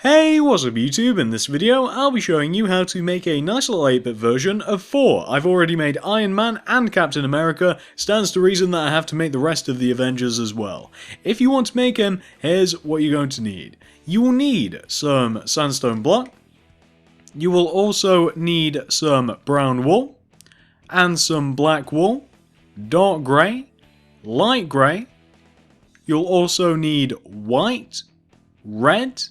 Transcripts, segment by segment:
Hey, what's up YouTube? In this video, I'll be showing you how to make a nice little 8-bit version of Thor. I've already made Iron Man and Captain America, stands to reason that I have to make the rest of the Avengers as well. If you want to make him, here's what you're going to need. You will need some sandstone block, you will also need some brown wool, and some black wool, dark grey, light grey, you'll also need white, red,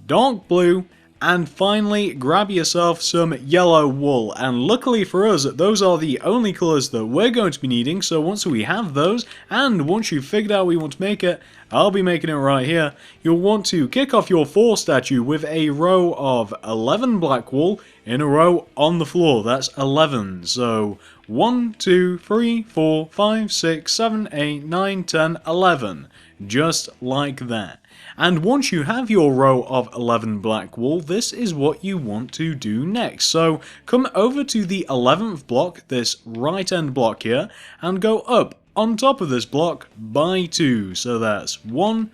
dark blue, and finally grab yourself some yellow wool. And luckily for us, those are the only colours that we're going to be needing, so once we have those, and once you've figured out we want to make it, I'll be making it right here, you'll want to kick off your Thor statue with a row of 11 black wool in a row on the floor. That's 11, so 1, 2, 3, 4, 5, 6, 7, 8, 9, 10, 11. Just like that. And once you have your row of 11 black wool, this is what you want to do next. So come over to the 11th block, this right end block here, and go up on top of this block by 2. So that's 1,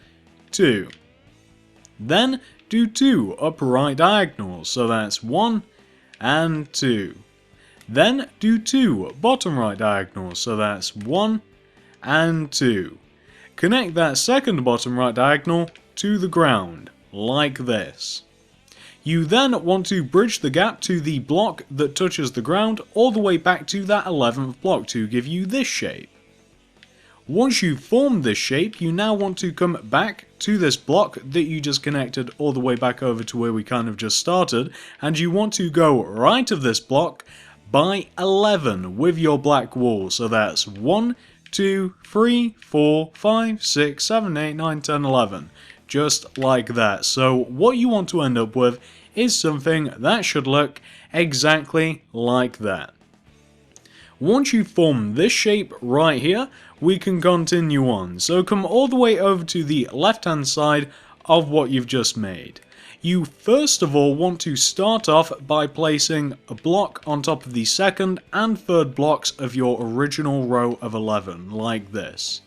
2. Then do 2 upright diagonals. So that's 1 and 2. Then do 2 bottom right diagonals. So that's 1 and 2. Connect that second bottom right diagonal to the ground, like this. You then want to bridge the gap to the block that touches the ground all the way back to that 11th block to give you this shape. Once you've formed this shape, you now want to come back to this block that you just connected all the way back over to where we kind of just started, and you want to go right of this block by 11 with your black wool. So that's 1, 2, 3, 4, 5, 6, 7, 8, 9, 10, 11. Just like that. So what you want to end up with is something that should look exactly like that. Once you form this shape right here, we can continue on. So come all the way over to the left hand side of what you've just made. You first of all want to start off by placing a block on top of the second and third blocks of your original row of 11, like this.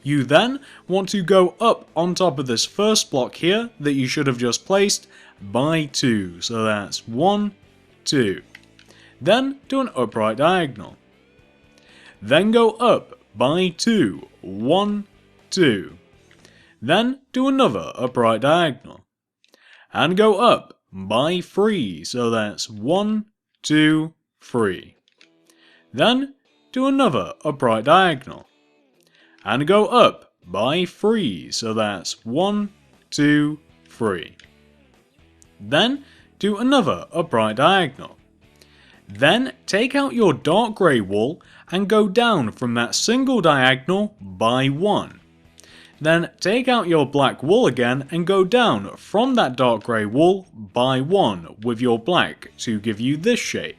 You then want to go up on top of this first block here that you should have just placed by 2, so that's 1, 2. Then do an upright diagonal. Then go up by 2, 1, 2. Then do another upright diagonal. And go up by 3, so that's 1, 2, 3. Then do another upright diagonal. And go up by 3, so that's 1, 2, 3. Then do another upright diagonal. Then take out your dark grey wool and go down from that single diagonal by 1. Then take out your black wool again and go down from that dark grey wool by 1 with your black to give you this shape.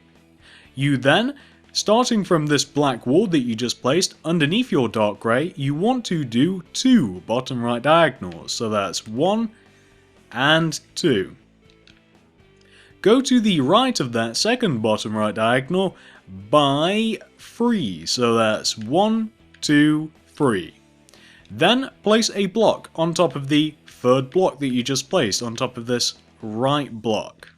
You then, starting from this black wool that you just placed underneath your dark grey, you want to do 2 bottom right diagonals, so that's 1 and 2. Go to the right of that second bottom right diagonal by 3, so that's 1, 2, 3. Then place a block on top of the third block that you just placed on top of this right block.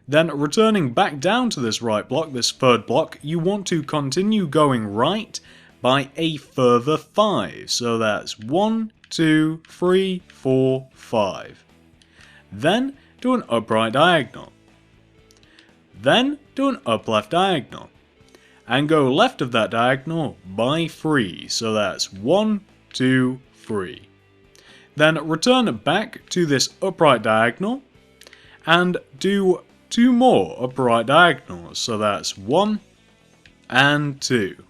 Then returning back down to this right block, this third block, you want to continue going right by a further 5. So that's 1, 2, 3, 4, 5. Then do an upright diagonal. Then do an up left diagonal. And go left of that diagonal by 3. So that's 1, 2, 3. Then return back to this upright diagonal and do 2 more upright diagonals, so that's 1 and 2.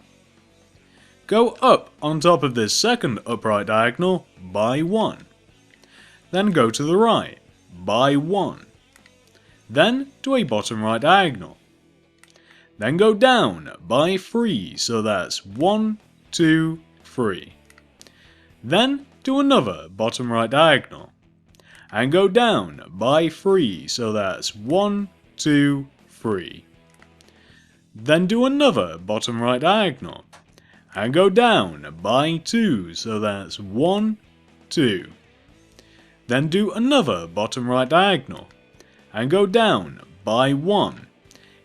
Go up on top of this second upright diagonal by 1. Then go to the right by 1. Then do a bottom right diagonal. Then go down by 3, so that's 1, 2, 3. Then do another bottom right diagonal. And go down by 3, so that's 1, 2, 3. Then do another bottom right diagonal. And go down by 2, so that's 1, 2. Then do another bottom right diagonal. And go down by 1.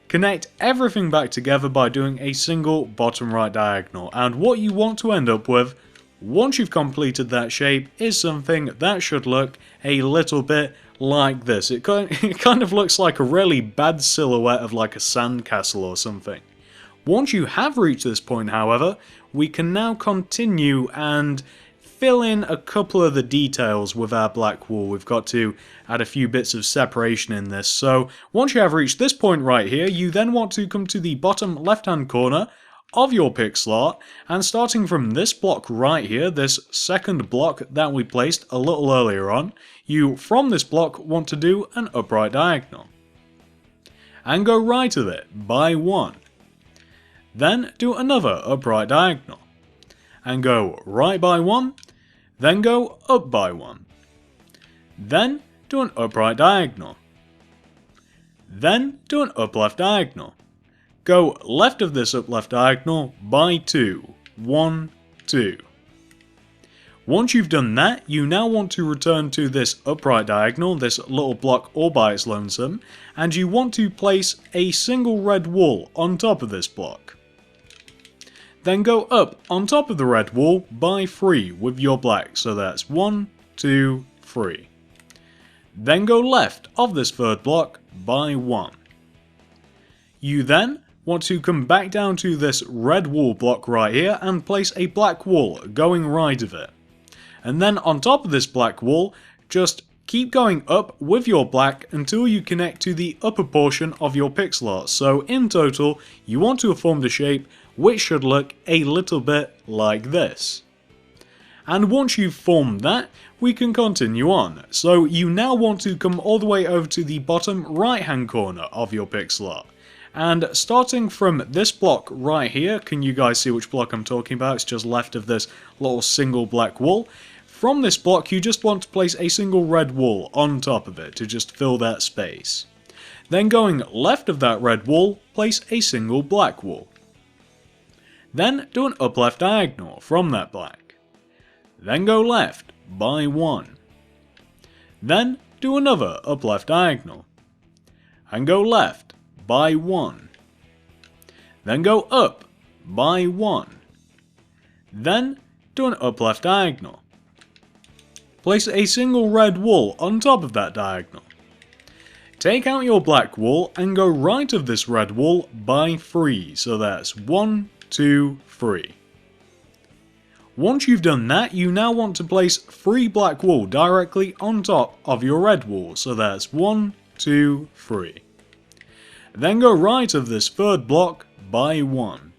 Connect everything back together by doing a single bottom right diagonal. And what you want to end up with, once you've completed that shape, is something that should look a little bit like this. It kind of looks like a really bad silhouette of like a sandcastle or something. Once you have reached this point, however, we can now continue and fill in a couple of the details with our black wool. We've got to add a few bits of separation in this. So once you have reached this point right here, you then want to come to the bottom left hand corner of your pixel art, and starting from this block right here, this second block that we placed a little earlier on, you from this block want to do an upright diagonal. And go right of it by 1. Then do another upright diagonal. And go right by 1, then go up by 1. Then do an upright diagonal. Then do an up left diagonal. Go left of this up left diagonal by 2. 1, 2. Once you've done that, you now want to return to this upright diagonal, this little block all by its lonesome, and you want to place a single red wool on top of this block. Then go up on top of the red wool by 3 with your black, so that's 1, 2, 3. Then go left of this third block by 1. You then want to come back down to this red wool block right here and place a black wool going right of it. And then on top of this black wool, just keep going up with your black until you connect to the upper portion of your pixel art. So in total, you want to have formed a shape which should look a little bit like this. And once you've formed that, we can continue on. So you now want to come all the way over to the bottom right hand corner of your pixel art. And starting from this block right here, can you guys see which block I'm talking about? It's just left of this little single black wool. From this block, you just want to place a single red wool on top of it to just fill that space. Then going left of that red wool, place a single black wool. Then do an up left diagonal from that black. Then go left by 1. Then do another up left diagonal. And go left by 1. Then go up by 1. Then do an up left diagonal. Place a single red wool on top of that diagonal. Take out your black wool and go right of this red wool by 3, so that's 1, 2, 3. Once you've done that, you now want to place 3 black wool directly on top of your red wool, so that's 1, 2, 3. Then go right of this third block by 1.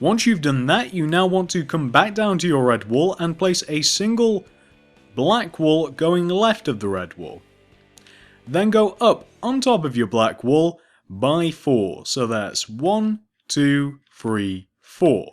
Once you've done that, you now want to come back down to your red wool and place a single black wool going left of the red wool. Then go up on top of your black wool by 4, so that's 1, 2, 3, 4.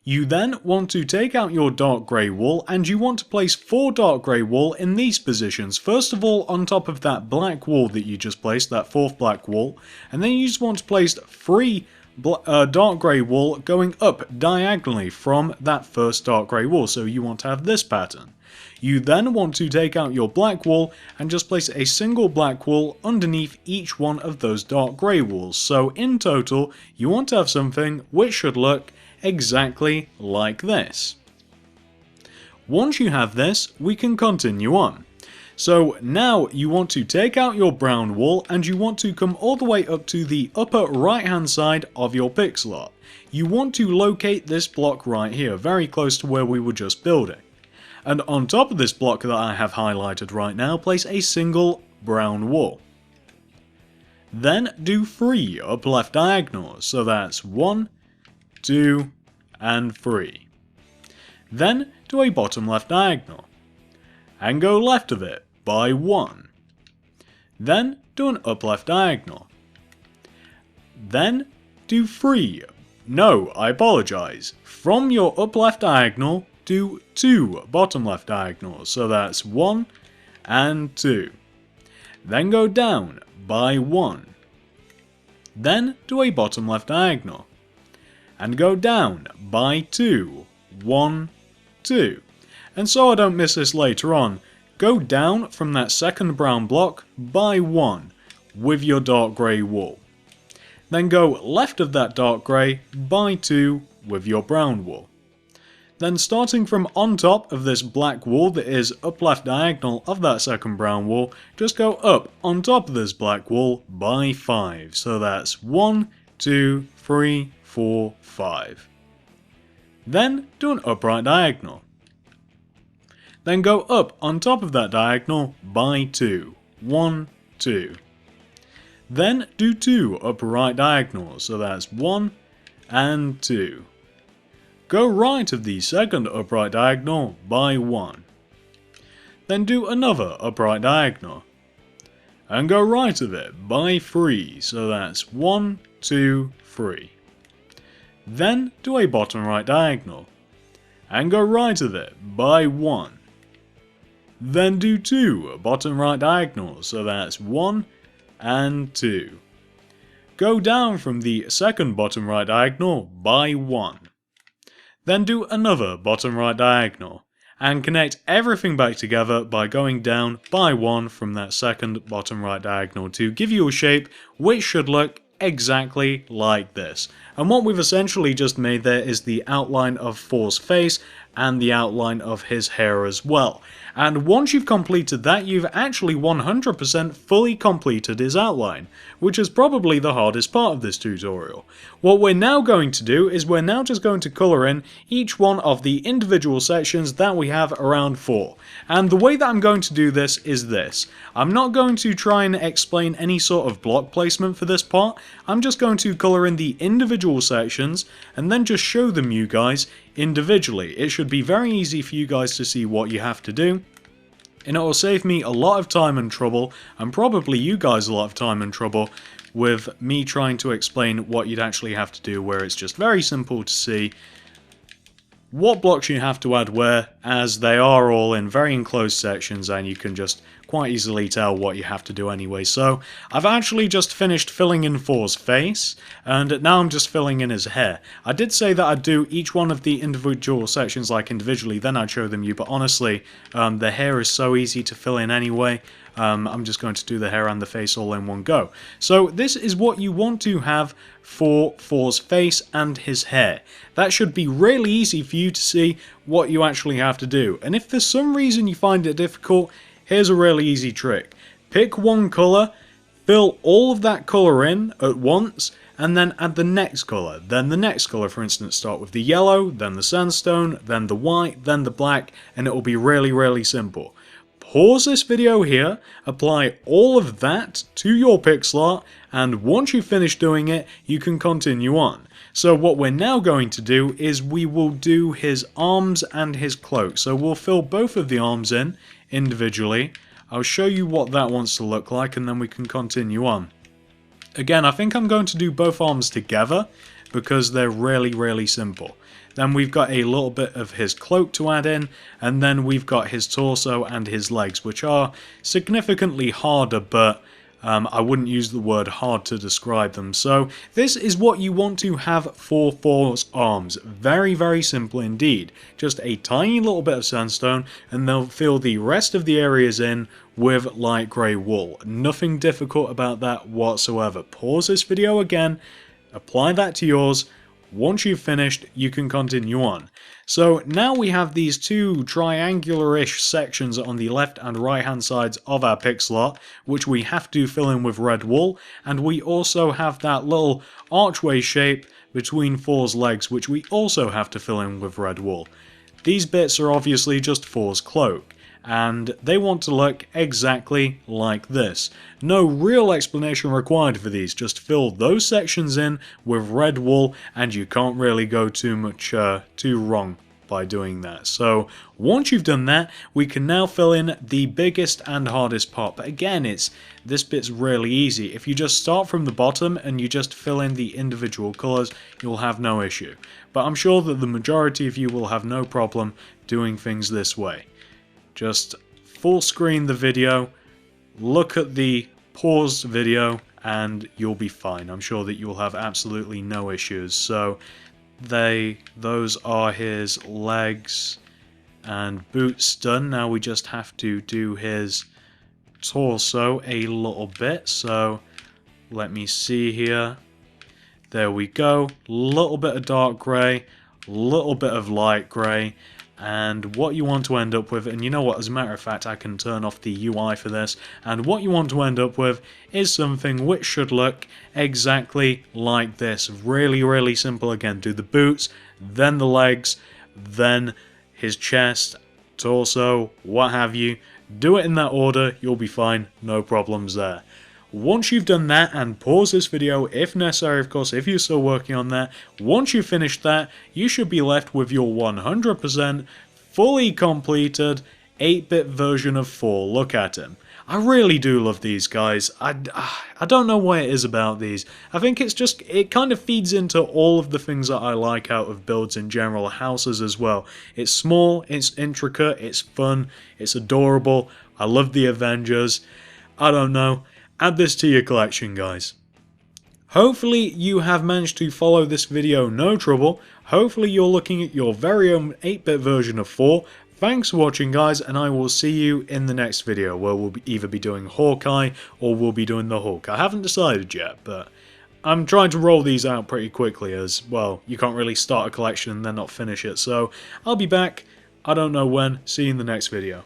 You then want to take out your dark grey wool and you want to place 4 dark grey wool in these positions. First of all on top of that black wool that you just placed, that 4th black wool, and then you just want to place 3 dark grey wool going up diagonally from that first dark grey wool, so you want to have this pattern. You then want to take out your black wool and just place a single black wool underneath each one of those dark grey wools. So in total, you want to have something which should look exactly like this. Once you have this, we can continue on. So now you want to take out your brown wool and you want to come all the way up to the upper right hand side of your pixel art. You want to locate this block right here, very close to where we were just building. And on top of this block that I have highlighted right now, place a single brown wool. Then do 3 up left diagonals, so that's 1, 2, and 3. Then do a bottom left diagonal, and go left of it by 1. Then do an up left diagonal. Then do 3. No, I apologise. From your up left diagonal, do 2 bottom left diagonals, so that's 1 and 2. Then go down by 1. Then do a bottom left diagonal. And go down by 2, 1, 2. And so I don't miss this later on, go down from that second brown block by 1 with your dark grey wool. Then go left of that dark grey by 2 with your brown wool. Then starting from on top of this black wool that is up left diagonal of that second brown wool, just go up on top of this black wool by 5. So that's 1, 2, 3, 4, 5. Then do an upright diagonal. Then go up on top of that diagonal by 2. 1, 2. Then do 2 upright diagonals, so that's 1 and 2. Go right of the second upright diagonal by 1. Then do another upright diagonal. And go right of it by 3, so that's 1, 2, 3. Then do a bottom right diagonal. And go right of it by 1. Then do 2 bottom right diagonals, so that's 1 and 2. Go down from the second bottom right diagonal by 1. Then do another bottom right diagonal, and connect everything back together by going down by 1 from that second bottom right diagonal to give you a shape which should look exactly like this. And what we've essentially just made there is the outline of Thor's face and the outline of his hair as well. And once you've completed that, you've actually 100% fully completed his outline, which is probably the hardest part of this tutorial. What we're now going to do is we're now just going to colour in each one of the individual sections that we have around Thor. And the way that I'm going to do this is this. I'm not going to try and explain any sort of block placement for this part. I'm just going to colour in the individual sections and then just show them you guys individually. It should be very easy for you guys to see what you have to do, and it will save me a lot of time and trouble, and probably you guys a lot of time and trouble, with me trying to explain what you'd actually have to do, where it's just very simple to see what blocks you have to add where, as they are all in very enclosed sections and you can just quite easily tell what you have to do anyway. So I've actually just finished filling in Thor's face, and now I'm just filling in his hair. I did say that I'd do each one of the individual sections like individually, then I'd show them you, but honestly the hair is so easy to fill in anyway. I'm just going to do the hair and the face all in one go. So this is what you want to have for Thor's face and his hair. That should be really easy for you to see what you actually have to do. And if for some reason you find it difficult, here's a really easy trick. Pick one colour, fill all of that colour in at once, and then add the next colour. Then the next colour, for instance, start with the yellow, then the sandstone, then the white, then the black, and it will be really, really simple. Pause this video here, apply all of that to your pixel art, and once you've finished doing it, you can continue on. So what we're now going to do is we will do his arms and his cloak. So we'll fill both of the arms in individually. I'll show you what that wants to look like, and then we can continue on. Again, I think I'm going to do both arms together because they're really, really simple. Then we've got a little bit of his cloak to add in, and then we've got his torso and his legs, which are significantly harder, but I wouldn't use the word hard to describe them. So this is what you want to have for Thor's arms. Very, very simple indeed. Just a tiny little bit of sandstone, and they'll fill the rest of the areas in with light grey wool. Nothing difficult about that whatsoever. Pause this video again, apply that to yours. Once you've finished, you can continue on. So now we have these two triangular-ish sections on the left and right hand sides of our pixel art, which we have to fill in with red wool, and we also have that little archway shape between Thor's legs, which we also have to fill in with red wool. These bits are obviously just Thor's cloak, and they want to look exactly like this. No real explanation required for these, just fill those sections in with red wool and you can't really go too wrong by doing that. So once you've done that, we can now fill in the biggest and hardest part. But again, this bit's really easy. If you just start from the bottom and you just fill in the individual colours, you'll have no issue. But I'm sure that the majority of you will have no problem doing things this way. Just full screen the video, look at the paused video, and you'll be fine. I'm sure that you'll have absolutely no issues. So those are his legs, And boots done. Now we just have to do his torso a little bit. So let me see here. There we go. Little bit of dark grey, little bit of light grey. And what you want to end up with, and you know what, as a matter of fact, I can turn off the UI for this, and what you want to end up with is something which should look exactly like this. Really, really simple. Again, do the boots, then the legs, then his chest, torso, what have you. Do it in that order, you'll be fine, no problems there. Once you've done that, and pause this video if necessary, of course, if you're still working on that, once you've finished that, you should be left with your 100% fully completed 8-bit version of Thor. Look at him. I really do love these guys. I don't know what it is about these. I think it's just, it kind of feeds into all of the things that I like out of builds in general, houses as well. It's small, it's intricate, it's fun, it's adorable. I love the Avengers. I don't know. Add this to your collection, guys. Hopefully you have managed to follow this video no trouble. Hopefully you're looking at your very own 8-bit version of Thor. Thanks for watching, guys, and I will see you in the next video, where we'll either be doing Hawkeye or we'll be doing the Hulk. I haven't decided yet, but I'm trying to roll these out pretty quickly, as, well, you can't really start a collection and then not finish it. So I'll be back, I don't know when. See you in the next video.